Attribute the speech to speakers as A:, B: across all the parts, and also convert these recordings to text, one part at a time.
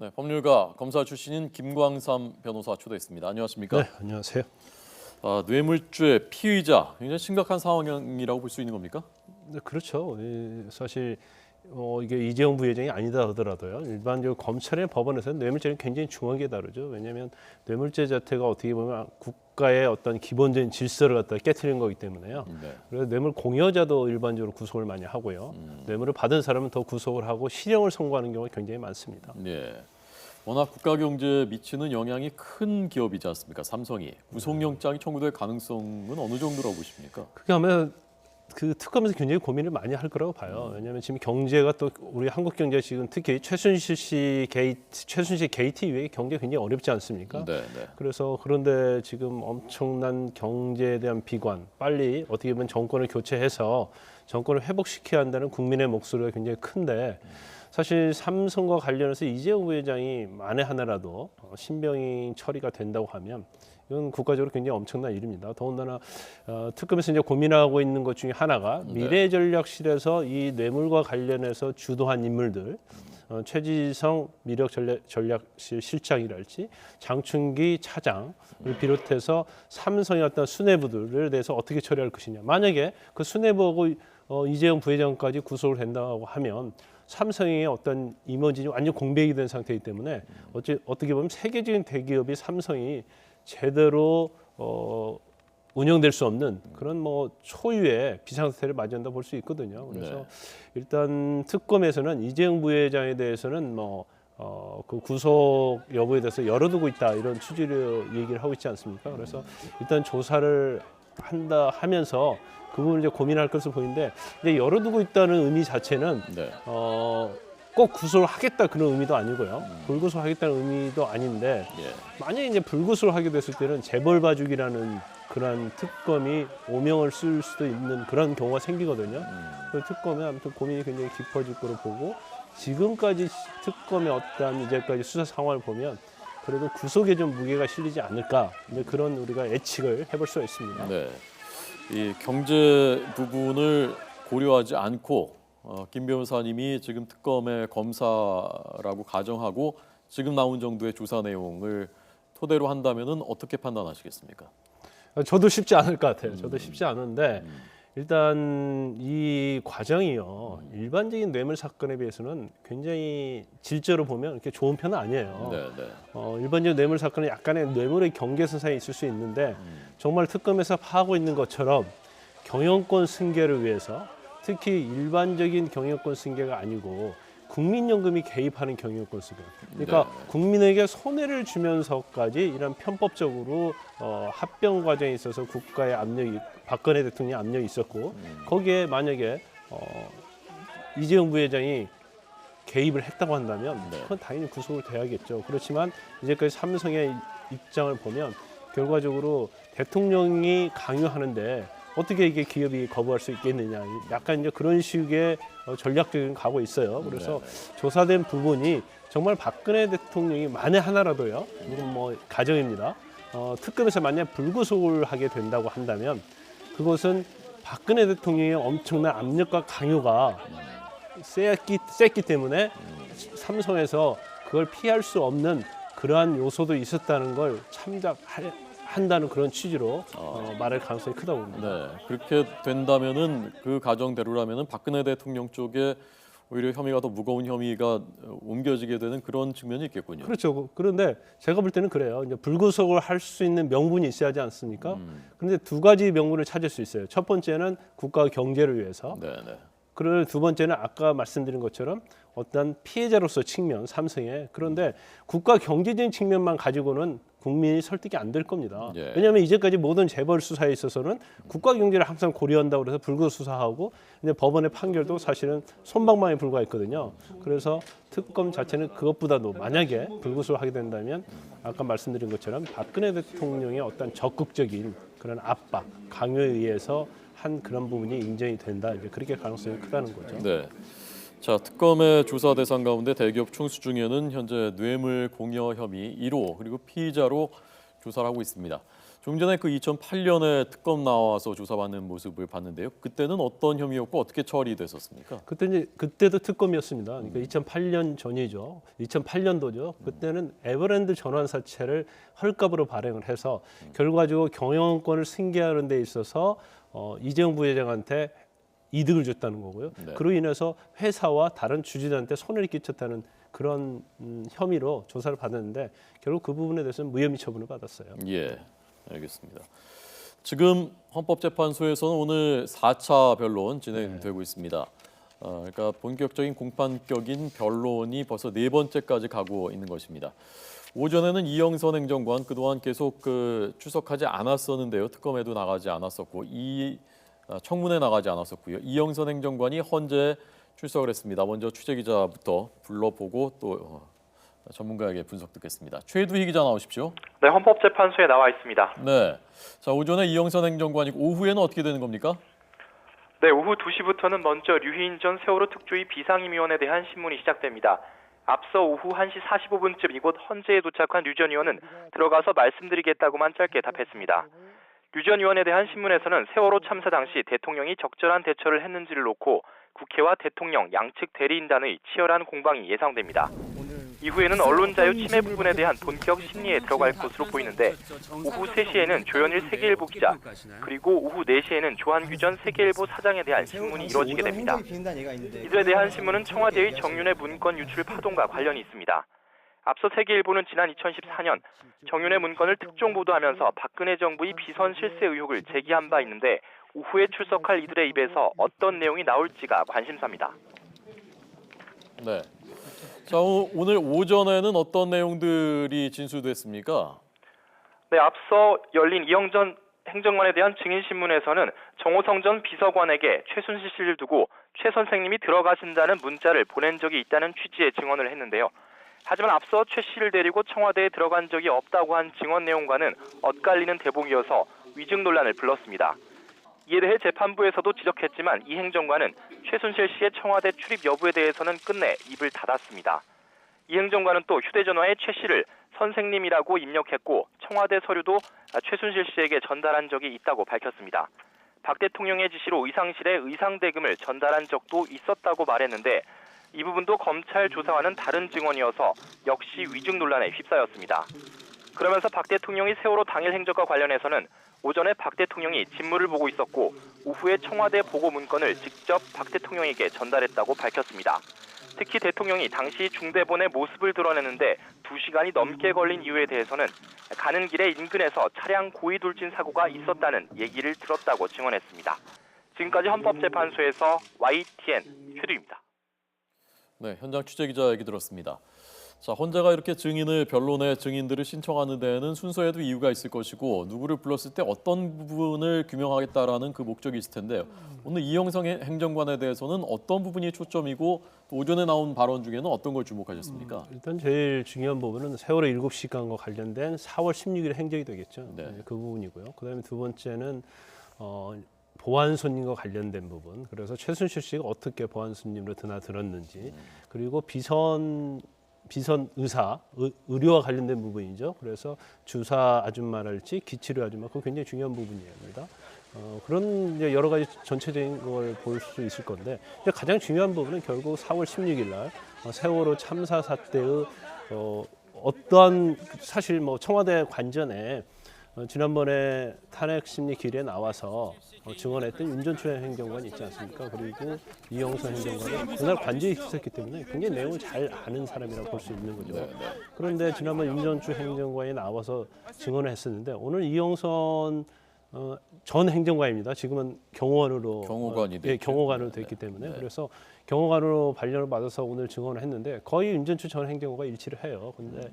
A: 네, 법률가 검사 출신인 김광삼 변호사 초대했습니다. 안녕하십니까?
B: 네, 안녕하세요.
A: 뇌물죄 피의자 굉장히 심각한 상황이라고 볼 수 있는 겁니까?
B: 네, 그렇죠. 사실 이게 이재용 부회장이 아니다 하더라도요. 일반적으로 검찰의 법원에서는 뇌물죄는 굉장히 중하게 다루죠. 왜냐하면 뇌물죄 자체가 어떻게 보면 국가의 어떤 기본적인 질서를 갖다 깨트리는 거기 때문에요.
A: 네.
B: 그래서 뇌물 공여자도 일반적으로 구속을 많이 하고요. 뇌물을 받은 사람은 더 구속을 하고 실형을 선고하는 경우가 굉장히 많습니다.
A: 네. 워낙 국가 경제에 미치는 영향이 큰 기업이지 않습니까? 삼성이 구속영장이 청구될 가능성은 어느 정도라고 보십니까?
B: 그게 아마 그 특검에서 굉장히 고민을 많이 할 거라고 봐요. 왜냐하면 지금 경제가 또 우리 한국 경제 지금 특히 최순실 게이트 이후에 경제가 굉장히 어렵지 않습니까?
A: 네, 네.
B: 그래서 그런데 지금 엄청난 경제에 대한 비관, 빨리 어떻게 보면 정권을 교체해서 정권을 회복시켜야 한다는 국민의 목소리가 굉장히 큰데 사실 삼성과 관련해서 이재용 부회장이 만에 하나라도 신병이 처리가 된다고 하면 이건 국가적으로 굉장히 엄청난 일입니다. 더군다나 특검에서 이제 고민하고 있는 것 중에 하나가 미래전략실에서 이 뇌물과 관련해서 주도한 인물들, 최지성 미래전략실 실장이랄지 장충기 차장을 비롯해서 삼성의 어떤 수뇌부들에 대해서 어떻게 처리할 것이냐. 만약에 그 수뇌부하고 이재용 부회장까지 구속을 된다고 하면 삼성의 어떤 이머진이 완전 공백이 된 상태이기 때문에 어떻게 보면 세계적인 대기업이 삼성이 제대로 운영될 수 없는 그런 뭐 초유의 비상사태를 맞이한다 볼 수 있거든요. 그래서
A: 네.
B: 일단 특검에서는 이재용 부회장에 대해서는 그 구속 여부에 대해서 열어두고 있다 이런 취지로 얘기를 하고 있지 않습니까? 그래서 일단 조사를 한다 하면서 그 부분을 이제 고민할 것으로 보이는데 이제 열어두고 있다는 의미 자체는
A: 네.
B: 꼭 구속을 하겠다 그런 의미도 아니고요. 불구속하겠다는 의미도 아닌데
A: 예.
B: 만약에 이제 불구속을 하게 됐을 때는 재벌 봐주기라는 그런 특검이 오명을 쓸 수도 있는 그런 경우가 생기거든요. 그 특검은 아무튼 고민이 굉장히 깊어질 거로 보고 지금까지 특검의 어떤 이제까지 수사 상황을 보면 그래도 구속에 좀 무게가 실리지 않을까 이제 그런 우리가 예측을 해볼 수가 있습니다.
A: 네. 이 경제 부분을 고려하지 않고 김 변호사님이 지금 특검의 검사라고 가정하고 지금 나온 정도의 조사 내용을 토대로 한다면은 어떻게 판단하시겠습니까?
B: 저도 쉽지 않을 것 같아요. 저도 쉽지 않은데 일단 이 과정이요. 일반적인 뇌물 사건에 비해서는 굉장히 질적으로 보면 이렇게 좋은 편은 아니에요.
A: 네, 네.
B: 일반적인 뇌물 사건은 약간의 뇌물의 경계선상에 있을 수 있는데 정말 특검에서 파하고 있는 것처럼 경영권 승계를 위해서 특히 일반적인 경영권 승계가 아니고 국민연금이 개입하는 경영권 승계. 그러니까
A: 네.
B: 국민에게 손해를 주면서까지 이런 편법적으로 합병 과정에 있어서 국가의 압력이 박근혜 대통령의 압력이 있었고 거기에 만약에 이재용 부회장이 개입을 했다고 한다면 그건 당연히 구속을 돼야겠죠. 그렇지만 이제까지 삼성의 입장을 보면 결과적으로 대통령이 강요하는데 어떻게 이게 기업이 거부할 수 있겠느냐. 약간 이제 그런 식의 전략적인 가고 있어요. 그래서 조사된 부분이 정말 박근혜 대통령이 만에 하나라도요. 이건 뭐 가정입니다. 특검에서 만약 불구속을 하게 된다고 한다면 그것은 박근혜 대통령의 엄청난 압력과 강요가 셌기 때문에 삼성에서 그걸 피할 수 없는 그러한 요소도 있었다는 걸 참작한다는 그런 취지로 말할 가능성이 크다고 봅니다.
A: 네. 그렇게 된다면은 그 가정대로라면은 박근혜 대통령 쪽에 오히려 혐의가 더 무거운 혐의가 옮겨지게 되는 그런 측면이 있겠군요.
B: 그렇죠. 그런데 제가 볼 때는 그래요. 이제 불구속을 할 수 있는 명분이 있어야 하지 않습니까? 그런데 두 가지 명분을 찾을 수 있어요. 첫 번째는 국가 경제를 위해서.
A: 네, 네.
B: 그리고 두 번째는 아까 말씀드린 것처럼 어떤 피해자로서 측면, 삼성에. 그런데 국가 경제적인 측면만 가지고는 국민이 설득이 안 될 겁니다.
A: 예.
B: 왜냐하면 이제까지 모든 재벌 수사에 있어서는 국가 경제를 항상 고려한다고 해서 불구속 수사하고 근데 법원의 판결도 사실은 솜방망이에 불과했거든요. 그래서 특검 자체는 그것보다도 만약에 불구속을 하게 된다면 아까 말씀드린 것처럼 박근혜 대통령의 어떤 적극적인 그런 압박, 강요에 의해서 한 그런 부분이 인정이 된다. 이제 그렇게 가능성이 크다는 거죠.
A: 네. 자, 특검의 조사 대상 가운데 대기업 총수 중에는 현재 뇌물 공여 혐의 1호 그리고 피의자로 조사를 하고 있습니다. 좀 전에 그 2008년에 특검 나와서 조사받는 모습을 봤는데요. 그때는 어떤 혐의였고 어떻게 처리됐었습니까?
B: 그때도 특검이었습니다. 그러니까 2008년 전이죠. 2008년도죠. 그때는 에버랜드 전환사채를 헐값으로 발행을 해서 결과적으로 경영권을 승계하는 데 있어서 이재용 부회장한테 이득을 줬다는 거고요.
A: 네.
B: 그로 인해서 회사와 다른 주주들한테 손해를 끼쳤다는 그런 혐의로 조사를 받았는데 결국 그 부분에 대해서는 무혐의 처분을 받았어요.
A: 예, 알겠습니다. 지금 헌법재판소에서는 오늘 4차 변론 진행되고 있습니다. 그러니까 본격적인 공판격인 변론이 벌써 4번째까지 가고 있는 것입니다. 오전에는 이영선 행정관 그동안 계속 출석하지 않았었는데요. 특검에도 나가지 않았었고 청문회 나가지 않았었고요. 이영선 행정관이 헌재 출석을 했습니다. 먼저 취재기자부터 불러보고 또 전문가에게 분석 듣겠습니다. 최두희 기자 나오십시오.
C: 네, 헌법재판소에 나와 있습니다.
A: 네, 자 오전에 이영선 행정관이고 오후에는 어떻게 되는 겁니까?
C: 네, 오후 2시부터는 먼저 류희인 전 세월호 특조위 비상임위원에 대한 신문이 시작됩니다. 앞서 오후 1시 45분쯤 이곳 헌재에 도착한 류 전 의원은 들어가서 말씀드리겠다고만 짧게 답했습니다. 류 전 의원에 대한 신문에서는 세월호 참사 당시 대통령이 적절한 대처를 했는지를 놓고 국회와 대통령 양측 대리인단의 치열한 공방이 예상됩니다. 이후에는 언론 자유 침해 부분에 대한 본격 심리에 들어갈 것으로 보이는데 오후 3시에는 조현일 세계일보 기자 그리고 오후 4시에는 조한규 전 세계일보 사장에 대한 신문이 이뤄지게 됩니다. 이들에 대한 신문은 청와대의 정윤회 문건 유출 파동과 관련이 있습니다. 앞서 세계일보는 지난 2014년 정윤회 문건을 특종 보도하면서 박근혜 정부의 비선 실세 의혹을 제기한 바 있는데 오후에 출석할 이들의 입에서 어떤 내용이 나올지가 관심사입니다.
A: 네. 자 오늘 오전에는 어떤 내용들이 진술됐습니까?
C: 네, 앞서 열린 이영전 행정관에 대한 증인신문에서는 정호성 전 비서관에게 최순실 씨를 두고 최 선생님이 들어가신다는 문자를 보낸 적이 있다는 취지의 증언을 했는데요. 하지만 앞서 최 씨를 데리고 청와대에 들어간 적이 없다고 한 증언 내용과는 엇갈리는 대목이어서 위증 논란을 불렀습니다. 이에 대해 재판부에서도 지적했지만 이 행정관은 최순실 씨의 청와대 출입 여부에 대해서는 끝내 입을 닫았습니다. 이 행정관은 또 휴대전화에 최 씨를 선생님이라고 입력했고 청와대 서류도 최순실 씨에게 전달한 적이 있다고 밝혔습니다. 박 대통령의 지시로 의상실에 의상대금을 전달한 적도 있었다고 말했는데 이 부분도 검찰 조사와는 다른 증언이어서 역시 위증 논란에 휩싸였습니다. 그러면서 박 대통령이 세월호 당일 행적과 관련해서는 오전에 박 대통령이 직무를 보고 있었고 오후에 청와대 보고 문건을 직접 박 대통령에게 전달했다고 밝혔습니다. 특히 대통령이 당시 중대본의 모습을 드러내는데 2시간이 넘게 걸린 이유에 대해서는 가는 길에 인근에서 차량 고의 돌진 사고가 있었다는 얘기를 들었다고 증언했습니다. 지금까지 헌법재판소에서 YTN 최두입니다.
A: 네, 현장 취재기자 얘기 들었습니다. 자, 헌재가 이렇게 변론의 증인들을 신청하는 데에는 순서에도 이유가 있을 것이고 누구를 불렀을 때 어떤 부분을 규명하겠다라는 그 목적이 있을 텐데요. 오늘 이영선 행정관에 대해서는 어떤 부분이 초점이고 또 오전에 나온 발언 중에는 어떤 걸 주목하셨습니까?
B: 일단 제일 중요한 부분은 세월호 7시간과 관련된 4월 16일 행적이 되겠죠.
A: 네.
B: 그 부분이고요. 그다음에 두 번째는 보안 손님과 관련된 부분. 그래서 최순실 씨가 어떻게 보안 손님으로 드나들었는지 그리고 비선 의료와 관련된 부분이죠. 그래서 주사 아줌마랄지 기치료 아줌마 그거 굉장히 중요한 부분입니다. 그런 이제 여러 가지 전체적인 걸 볼 수 있을 건데 가장 중요한 부분은 결국 4월 16일 날 세월호 참사 사태의 어떠한 사실 뭐 청와대 관전에 지난번에 탄핵 심리 기일에 나와서 증언했던 윤전추 행정관이 있지 않습니까? 그리고 이영선 행정관은 그날 관저에 있었기 때문에 굉장히 내용을 잘 아는 사람이라고 볼 수 있는 거죠. 그런데 지난번 윤전추 행정관이 나와서 증언을 했었는데 오늘 이영선 전 행정관입니다. 지금은 경호관으로 경호관으로 됐기 때문에
A: 네.
B: 그래서 경호관으로 발령을 받아서 오늘 증언을 했는데 거의 윤전추 전 행정관과 일치를 해요. 그런데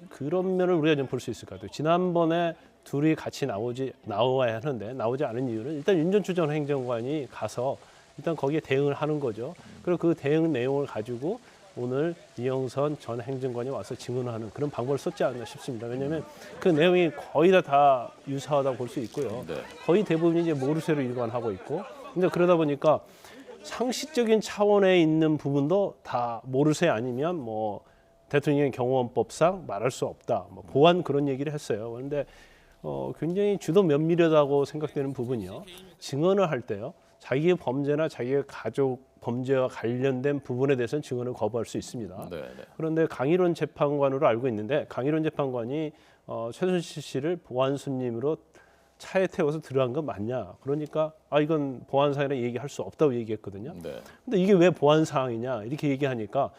B: 그런 면을 우리가 좀 볼 수 있을 것 같아요. 지난번에 둘이 같이 나와야 하는데 나오지 않은 이유는 일단 윤전추 전 행정관이 가서 일단 거기에 대응을 하는 거죠. 그리고 그 대응 내용을 가지고 오늘 이영선 전 행정관이 와서 증언을 하는 그런 방법을 썼지 않나 싶습니다. 왜냐하면 그 내용이 거의 다 유사하다고 볼 수 있고요.
A: 네.
B: 거의 대부분이 이제 모르쇠로 일관하고 있고, 근데 그러다 보니까 상식적인 차원에 있는 부분도 다 모르쇠 아니면 뭐 대통령의 경호원법상 말할 수 없다. 뭐 보안 그런 얘기를 했어요. 그런데 굉장히 주도 면밀하다고 생각되는 부분이요. 증언을 할 때요. 자기의 범죄나 자기의 가족 범죄와 관련된 부분에 대해서는 증언을 거부할 수 있습니다.
A: 네, 네.
B: 그런데 강일원 재판관으로 알고 있는데 강일원 재판관이 최순실 씨를 보안 손님으로 차에 태워서 들어간 건 맞냐? 그러니까 이건 보안 사항이라 얘기할 수 없다고 얘기했거든요.
A: 네.
B: 근데 이게 왜 보안 사항이냐? 이렇게 얘기하니까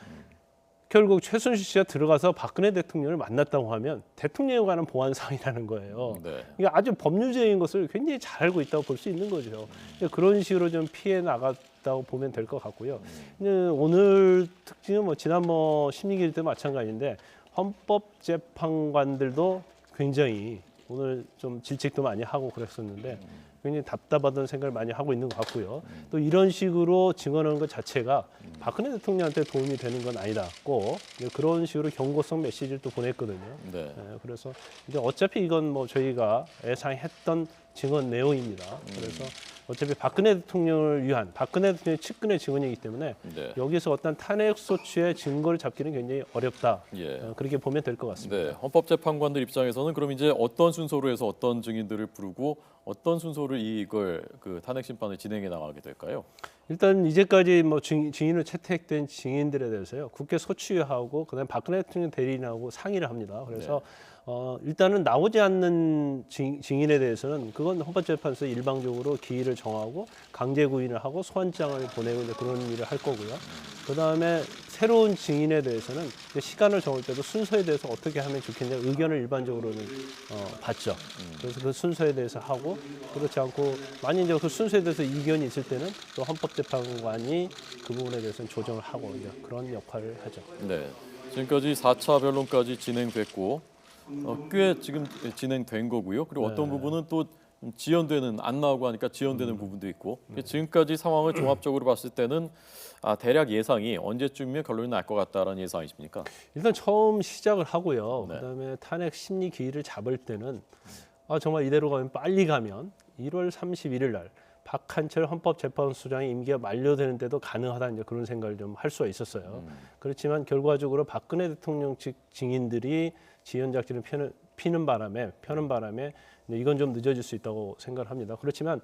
B: 결국 최순실 씨가 들어가서 박근혜 대통령을 만났다고 하면 대통령에 관한 보안 사항이라는 거예요.
A: 네.
B: 이게 아주 법률적인 것을 굉장히 잘 알고 있다고 볼 수 있는 거죠. 그런 식으로 좀 피해 나갔다고 보면 될 것 같고요. 오늘 특징은 지난 심리기일 때 마찬가지인데 헌법재판관들도 굉장히 오늘 좀 질책도 많이 하고 그랬었는데 굉장히 답답하다는 생각을 많이 하고 있는 것 같고요. 또 이런 식으로 증언하는 것 자체가 박근혜 대통령한테 도움이 되는 건 아니다. 꼭 그런 식으로 경고성 메시지를 또 보냈거든요.
A: 네.
B: 그래서 이제 어차피 이건 저희가 예상했던 증언 내용입니다. 그래서 어차피 박근혜 대통령을 위한 박근혜 대통령 측근의 증언이기 때문에
A: 네.
B: 여기서 어떤 탄핵 소추의 증거를 잡기는 굉장히 어렵다.
A: 예.
B: 그렇게 보면 될 것 같습니다.
A: 네, 헌법재판관들 입장에서는 그럼 이제 어떤 순서로 해서 어떤 증인들을 부르고 어떤 순서로 이걸 그 탄핵 심판을 진행해 나가게 될까요?
B: 일단 이제까지 증인으로 채택된 증인들에 대해서요 국회 소추위하고 그다음에 박근혜 대통령 대리인하고 상의를 합니다. 그래서 일단은 나오지 않는 증인에 대해서는 그건 헌법재판소에 일방적으로 기일을 정하고 강제 구인을 하고 소환장을 보내고 이제 그런 일을 할 거고요. 그다음에 새로운 증인에 대해서는 이제 시간을 정할 때도 순서에 대해서 어떻게 하면 좋겠냐 의견을 일반적으로는 받죠. 그래서 그 순서에 대해서 하고 그렇지 않고 만약 이제 그 순서에 대해서 이견이 있을 때는 또 헌법재판관이 그 부분에 대해서는 조정을 하고 이제 그런 역할을 하죠.
A: 네, 지금까지 4차 변론까지 진행됐고 꽤 지금 진행된 거고요. 그리고 어떤 부분은 또 지연되는 안 나오고 하니까 지연되는 부분도 있고 지금까지 상황을 종합적으로 봤을 때는 대략 예상이 언제쯤이면 결론이 날 것 같다라는 예상이십니까?
B: 일단 처음 시작을 하고요.
A: 네.
B: 그다음에 탄핵 심리 기일을 잡을 때는 정말 이대로 가면 빨리 가면 1월 31일 날 박한철 헌법재판소장의 임기가 만료되는데도 가능하다 이제 그런 생각을 좀 할 수가 있었어요. 그렇지만 결과적으로 박근혜 대통령 측 증인들이 지연 작전을 펴는 바람에 이건 좀 늦어질 수 있다고 생각을 합니다. 그렇지만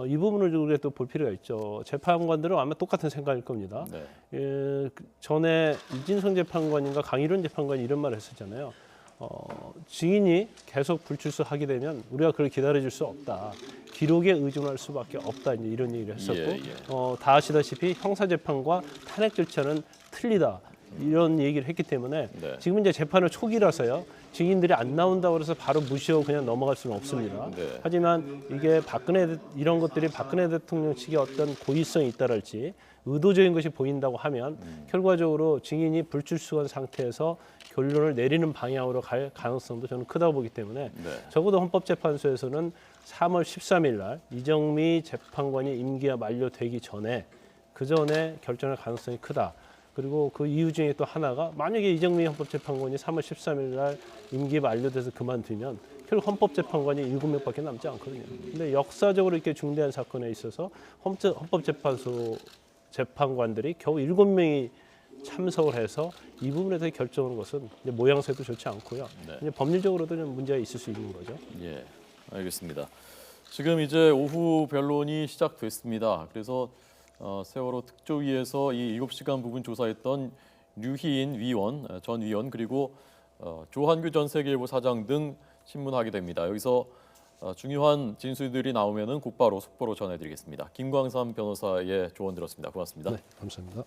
B: 이 부분을 우리가 또 볼 필요가 있죠. 재판관들은 아마 똑같은 생각일 겁니다.
A: 네.
B: 전에 이진성 재판관인가 강일원 재판관이 이런 말을 했었잖아요. 증인이 계속 불출석하게 되면 우리가 그걸 기다려줄 수 없다. 기록에 의존할 수밖에 없다. 이제 이런 얘기를 했었고 다 아시다시피 형사재판과 탄핵 절차는 틀리다. 이런 얘기를 했기 때문에
A: 네.
B: 지금 이제 재판을 초기라서요. 증인들이 안 나온다고 해서 바로 무시하고 그냥 넘어갈 수는 없습니다.
A: 네.
B: 하지만 이게 이런 것들이 박근혜 대통령 측의 어떤 고의성이 있다랄지 의도적인 것이 보인다고 하면 결과적으로 증인이 불출석한 상태에서 결론을 내리는 방향으로 갈 가능성도 저는 크다고 보기 때문에
A: 네.
B: 적어도 헌법재판소에서는 3월 13일 날 이정미 재판관이 임기가 만료되기 전에 그 전에 결정할 가능성이 크다. 그리고 그 이유 중에 또 하나가 만약에 이정미 헌법재판관이 3월 13일 날 임기 만료돼서 그만두면 결국 헌법재판관이 7명밖에 남지 않거든요. 근데 역사적으로 이렇게 중대한 사건에 있어서 헌법재판소 재판관들이 겨우 7명이 참석을 해서 이 부분에 대해 결정하는 것은 이제 모양새도 좋지 않고요.
A: 네.
B: 이제 법률적으로도 좀 문제가 있을 수 있는 거죠.
A: 예, 알겠습니다. 지금 이제 오후 변론이 시작됐습니다. 그래서 세월호 특조위에서 이 7시간 부분 조사했던 류희인 위원, 전 위원 그리고 조한규 전 세계일보 사장 등 신문하게 됩니다. 여기서 중요한 진술들이 나오면은 곧바로 속보로 전해드리겠습니다. 김광삼 변호사의 조언 들었습니다. 고맙습니다.
B: 네, 감사합니다.